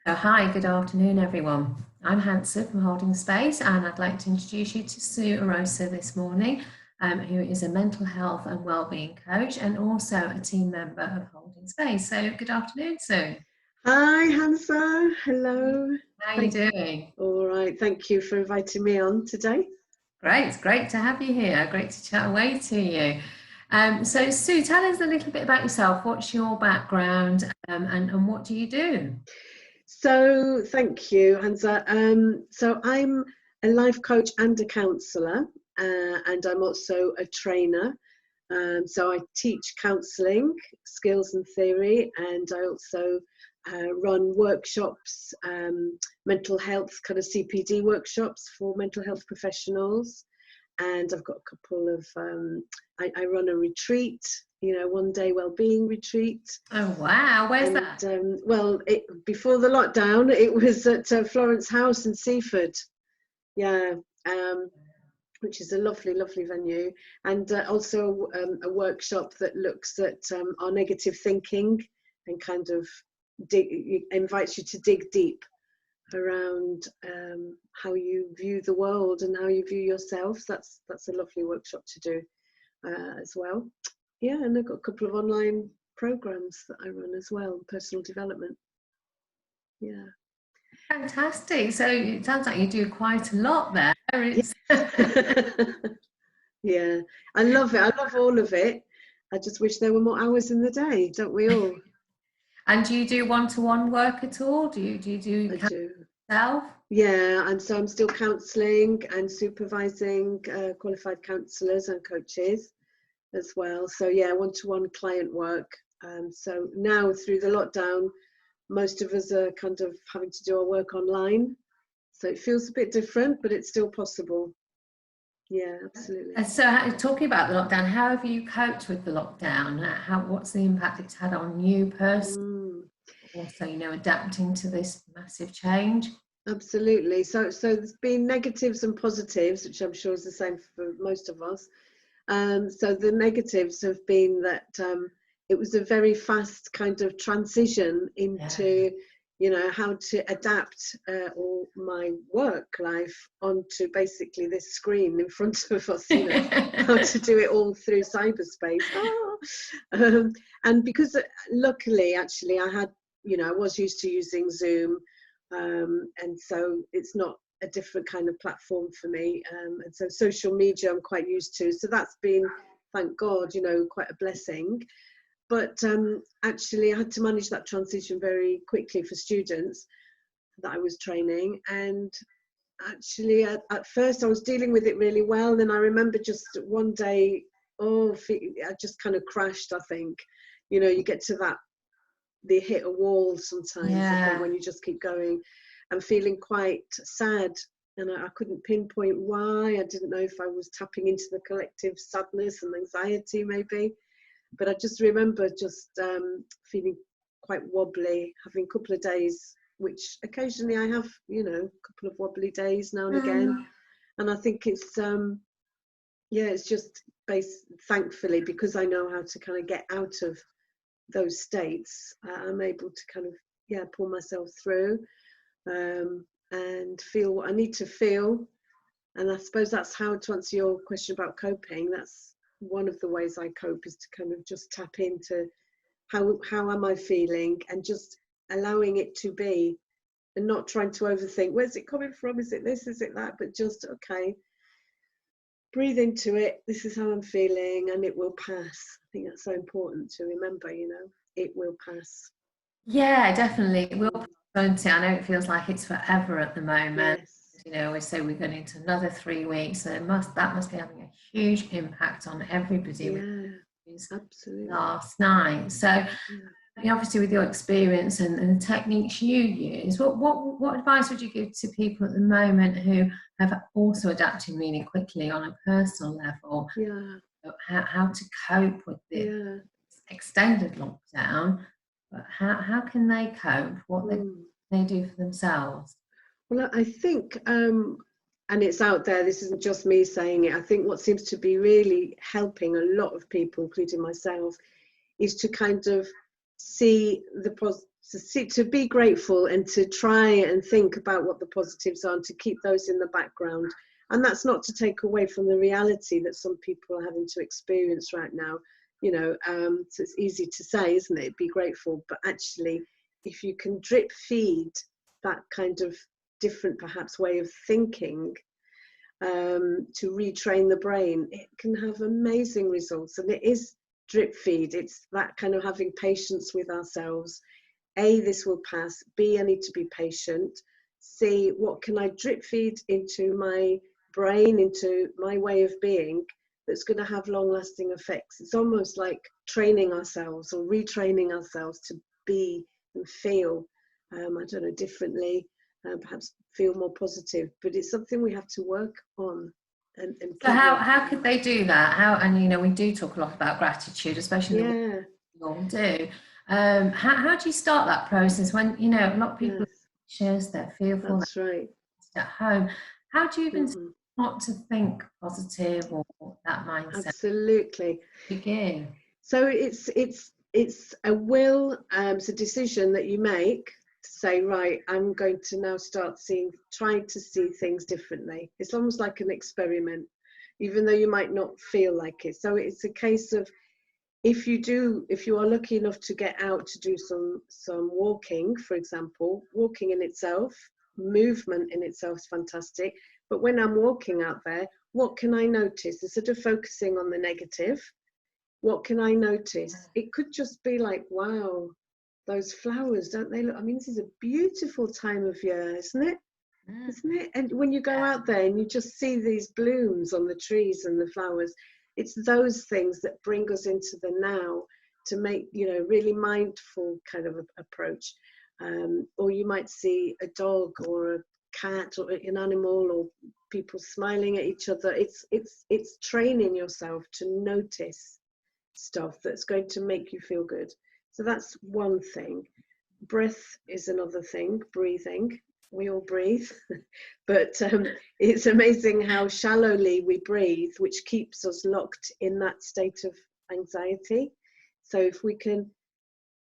Hi, good afternoon, everyone. I'm Hansa from Holding Space, and I'd like to introduce you to Su Orosa this morning, who is a mental health and wellbeing coach and also a team member of Holding Space. So, good afternoon, Sue. Hi, Hansa. Hello. How are you doing? All right. Thank you for inviting me on today. Great to have you here. Great to chat away to you. So, Sue, tell us a little bit about yourself. What's your background, and what do you do? So, thank you, Hansa. So, I'm a life coach and a counsellor, and I'm also a trainer. So, I teach counselling skills and theory, and I also run workshops, mental health kind of CPD workshops for mental health professionals. And I've got a couple of, I run a retreat, one day wellbeing retreat. Oh, wow. Where's that? Well, before the lockdown, it was at Florence House in Seaford. Yeah. Which is a lovely, lovely venue. And also a workshop that looks at our negative thinking and kind of invites you to dig deep around how you view the world and how you view yourself. That's a lovely workshop to do as well. Yeah, and I've got a couple of online programs that I run as well, personal development. Yeah. Fantastic. So it sounds like you do quite a lot there. Yeah, I love it. I love all of it. I just wish there were more hours in the day, don't we all? And do you do one-to-one work at all? Do you do I do. yourself? Yeah, and so I'm still counselling and supervising qualified counsellors and coaches as well. So yeah, one-to-one client work. So now through the lockdown, most of us are kind of having to do our work online. So it feels a bit different, but it's still possible. Yeah, absolutely. So talking about the lockdown, how have you coped with the lockdown? What's the impact it's had on you personally? Also, adapting to this massive change. Absolutely. So there's been negatives and positives, which I'm sure is the same for most of us. So the negatives have been that it was a very fast kind of transition into, how to adapt all my work life onto basically this screen in front of us, how to do it all through cyberspace. And because luckily, actually, I had, I was used to using Zoom. And so it's not a different kind of platform for me, and so social media I'm quite used to, so that's been, thank God, quite a blessing. But actually I had to manage that transition very quickly for students that I was training, and actually at first I was dealing with it really well, and then I remember just one day, I just kind of crashed. I think you get to that, they hit a wall sometimes. I think when you just keep going and feeling quite sad, and I couldn't pinpoint why. I didn't know if I was tapping into the collective sadness and anxiety maybe, but I just remember just feeling quite wobbly, having a couple of days, which occasionally I have, a couple of wobbly days now and again. And I think it's it's just thankfully, because I know how to kind of get out of those states, I'm able to kind of pull myself through and feel what I need to feel. And I suppose that's how, to answer your question about coping, that's one of the ways I cope, is to kind of just tap into how am I feeling, and just allowing it to be, and not trying to overthink, where's it coming from, is it this, is it that, but just, okay, breathe into it, this is how I'm feeling, and it will pass. I think that's so important to remember, it will pass. Yeah, definitely. It will pass, won't it? I know it feels like it's forever at the moment. Yes. We say we're going into another 3 weeks, so that must be having a huge impact on everybody. Yeah, absolutely. Last night. So obviously with your experience and the techniques you use, what advice would you give to people at the moment who have also adapted really quickly on a personal level? How to cope with this extended lockdown, but how can they cope? What they do for themselves? Well, I think, and it's out there, this isn't just me saying it, I think what seems to be really helping a lot of people, including myself, is to kind of see to be grateful and to try and think about what the positives are and to keep those in the background. And that's not to take away from the reality that some people are having to experience right now. You know, so it's easy to say, isn't it? Be grateful, but actually, if you can drip feed that kind of different, perhaps, way of thinking, to retrain the brain, it can have amazing results. And it is drip feed. It's that kind of having patience with ourselves. A, this will pass. B, I need to be patient. C, what can I drip feed into my brain, into my way of being, that's going to have long-lasting effects. It's almost like training ourselves or retraining ourselves to be and feel, I don't know, differently, perhaps feel more positive. But it's something we have to work on. And so how could they do that? How, and you know, we do talk a lot about gratitude, especially in the work we all do. How do you start that process when, you know, a lot of people anxious, they're fearful, that's right, at home? How do you even not to think positive or that mindset? Absolutely. Begin. So it's a will, it's a decision that you make to say, right, I'm going to now start trying to see things differently. It's almost like an experiment, even though you might not feel like it. So it's a case of, if you are lucky enough to get out to do some walking, for example, walking in itself, movement in itself is fantastic. But when I'm walking out there, what can I notice? Instead of focusing on the negative, what can I notice? It could just be like, wow, those flowers, don't they look? I mean, this is a beautiful time of year, isn't it? Isn't it? And when you go out there and you just see these blooms on the trees and the flowers, it's those things that bring us into the now, to make, you know, really mindful kind of approach. Or you might see a dog or a cat or an animal or people smiling at each other. It's training yourself to notice stuff that's going to make you feel good. So that's one thing. Breath is another thing. Breathing. We all breathe, but it's amazing how shallowly we breathe, which keeps us locked in that state of anxiety. So if we can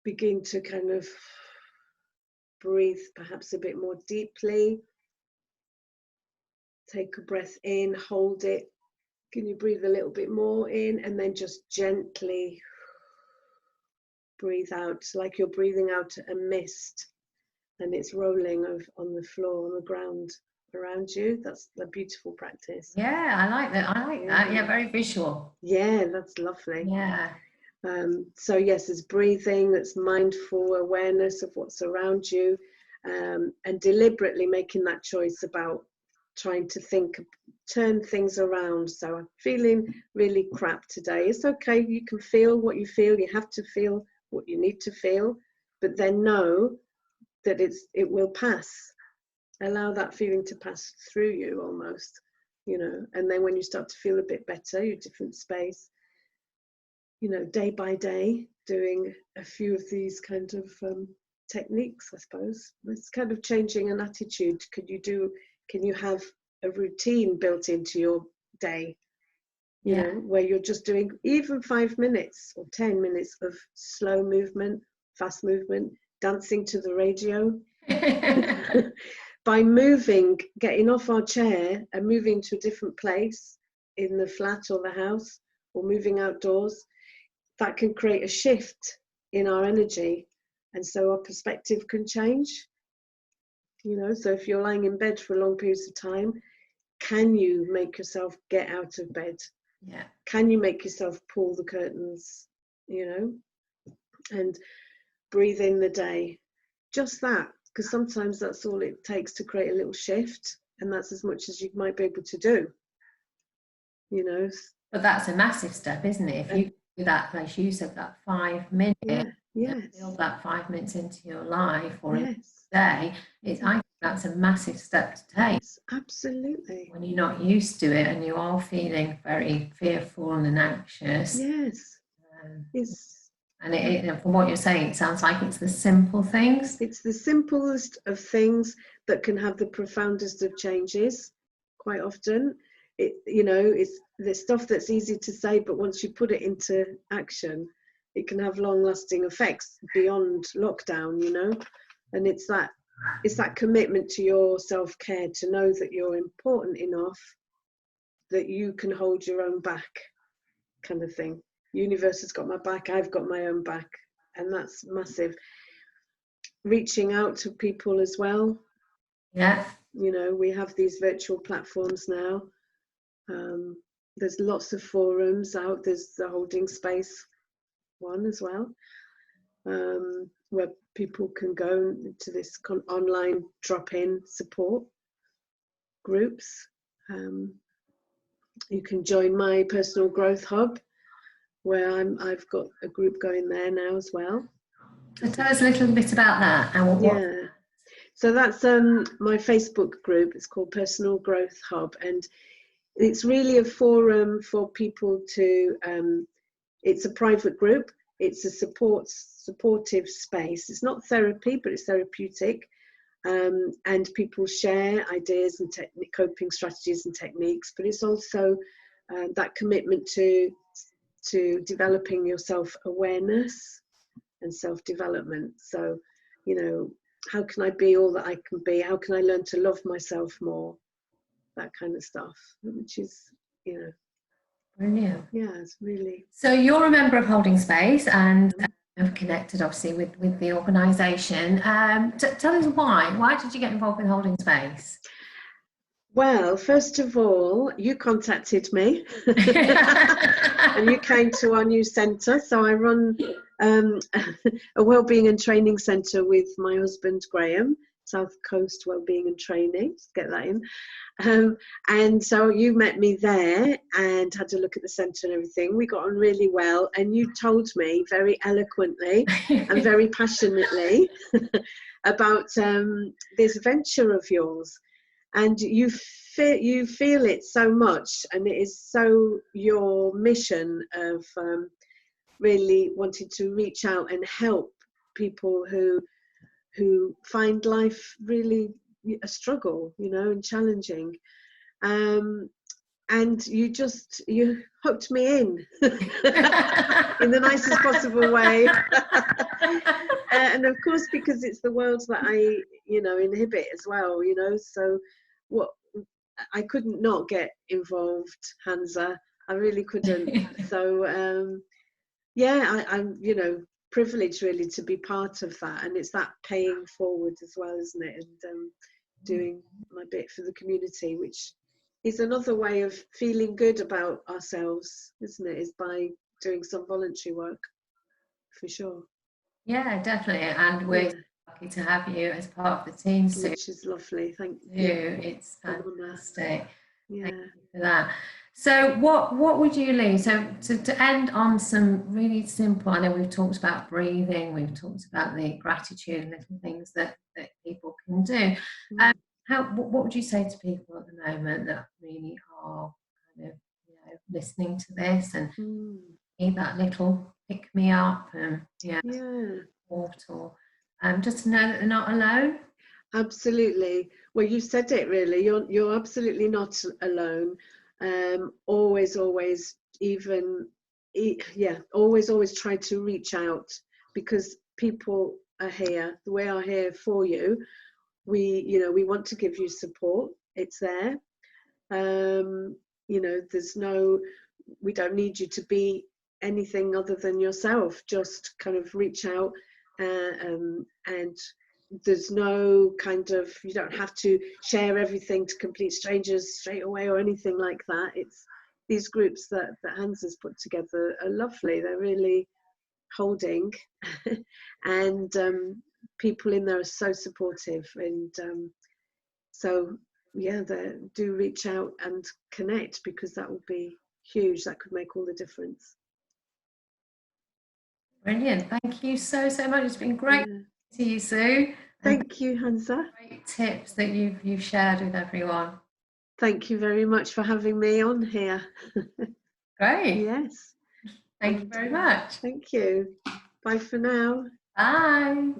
begin to kind of breathe perhaps a bit more deeply, take a breath in, hold it. Can you breathe a little bit more in, and then just gently breathe out, like you're breathing out a mist and it's rolling on the floor, on the ground around you. That's a beautiful practice. Yeah, I like that. I like that. Yeah, very visual. Yeah, that's lovely. Yeah. So yes, there's breathing, that's mindful awareness of what's around you, and deliberately making that choice about trying to turn things around. So I'm feeling really crap today. It's okay, you can feel what you feel, you have to feel what you need to feel, but then know that it will pass. Allow that feeling to pass through you almost, you know, and then when you start to feel a bit better, your different space, you know, day by day, doing a few of these kind of techniques, I suppose. It's kind of changing an attitude. Can you have a routine built into your day, you know, where you're just doing even 5 minutes or 10 minutes of slow movement, fast movement, dancing to the radio. By moving, getting off our chair and moving to a different place in the flat or the house, or moving outdoors, that can create a shift in our energy, and so our perspective can change. You know, so if you're lying in bed for long periods of time, can you make yourself get out of bed? Yeah. Can you make yourself pull the curtains, you know, and breathe in the day? Just that, because sometimes that's all it takes to create a little shift, and that's as much as you might be able to do, you know. But that's a massive step, isn't it? If you do that, like you said, that 5 minutes, build that 5 minutes into your life or in the day, I think that's a massive step to take. Yes, absolutely. When you're not used to it and you are feeling very fearful and anxious. Yes. And from what you're saying, it sounds like it's the simple things. It's the simplest of things that can have the profoundest of changes. Quite often, you know, it's the stuff that's easy to say, but once you put it into action, it can have long-lasting effects beyond lockdown, you know. And it's that commitment to your self-care, to know that you're important enough that you can hold your own back, kind of thing. Universe has got my back, I've got my own back, and that's massive. Reaching out to people as well. Yeah. You know, we have these virtual platforms now. There's lots of forums out. There's the Holding Space one as well, where people can go to this online drop-in support groups. You can join my personal growth hub, where I've got a group going there now as well. So tell us a little bit about that. Yeah. So that's my Facebook group. It's called Personal Growth Hub, and it's really a forum for people to. It's a private group. It's a supportive space. It's not therapy, but it's therapeutic, and people share ideas and coping strategies and techniques. But it's also that commitment to developing your self-awareness and self-development. So, you know, how can I be all that I can be? How can I learn to love myself more? That kind of stuff, which is, you know, brilliant. Yeah, it's really. So you're a member of Holding Space and have connected, obviously, with the organisation. Tell us why. Why did you get involved with Holding Space? Well, first of all, you contacted me and you came to our new centre. So I run a wellbeing and training centre with my husband, Graham, South Coast Wellbeing and Training, just get that in. And so you met me there and had a look at the centre and everything. We got on really well, and you told me very eloquently and very passionately about this venture of yours. And you feel it so much, and it is so your mission of really wanting to reach out and help people who find life really a struggle, you know, and challenging. And you hooked me in the nicest possible way. And of course, because it's the world that I, you know, inhabit as well, you know, so I couldn't not get involved, Hansa. I really couldn't. So yeah, I'm, you know, privileged really to be part of that, and it's that paying forward as well, isn't it? And doing my bit for the community, which is another way of feeling good about ourselves, isn't it? Is by doing some voluntary work, for sure. Yeah, definitely, and we're lucky to have you as part of the team, Sue. Which is lovely. Thank you. It's fantastic. Yeah. Thank you for that. So what would you leave? So to end on some really simple, I know we've talked about breathing, we've talked about the gratitude and little things that people can do. What would you say to people at the moment that really are kind of, you know, listening to this and need that little pick me up and support, or just to know that they're not alone? Absolutely. Well, you said it really. You're absolutely not alone. Always try to reach out, because people are here. We are here for you. We want to give you support. It's there. You know, we don't need you to be anything other than yourself. Just kind of reach out, and there's no kind of, you don't have to share everything to complete strangers straight away or anything like that. It's these groups that Hansa's put together are lovely. They're really holding, and people in there are so supportive, and so yeah, do reach out and connect, because that will be huge. That could make all the difference. Brilliant. Thank you so much. It's been great to see you, Sue. Thank you, Hansa. Great tips that you've shared with everyone. Thank you very much for having me on here. Great. Yes. Thank you very much. Thank you. Bye for now. Bye.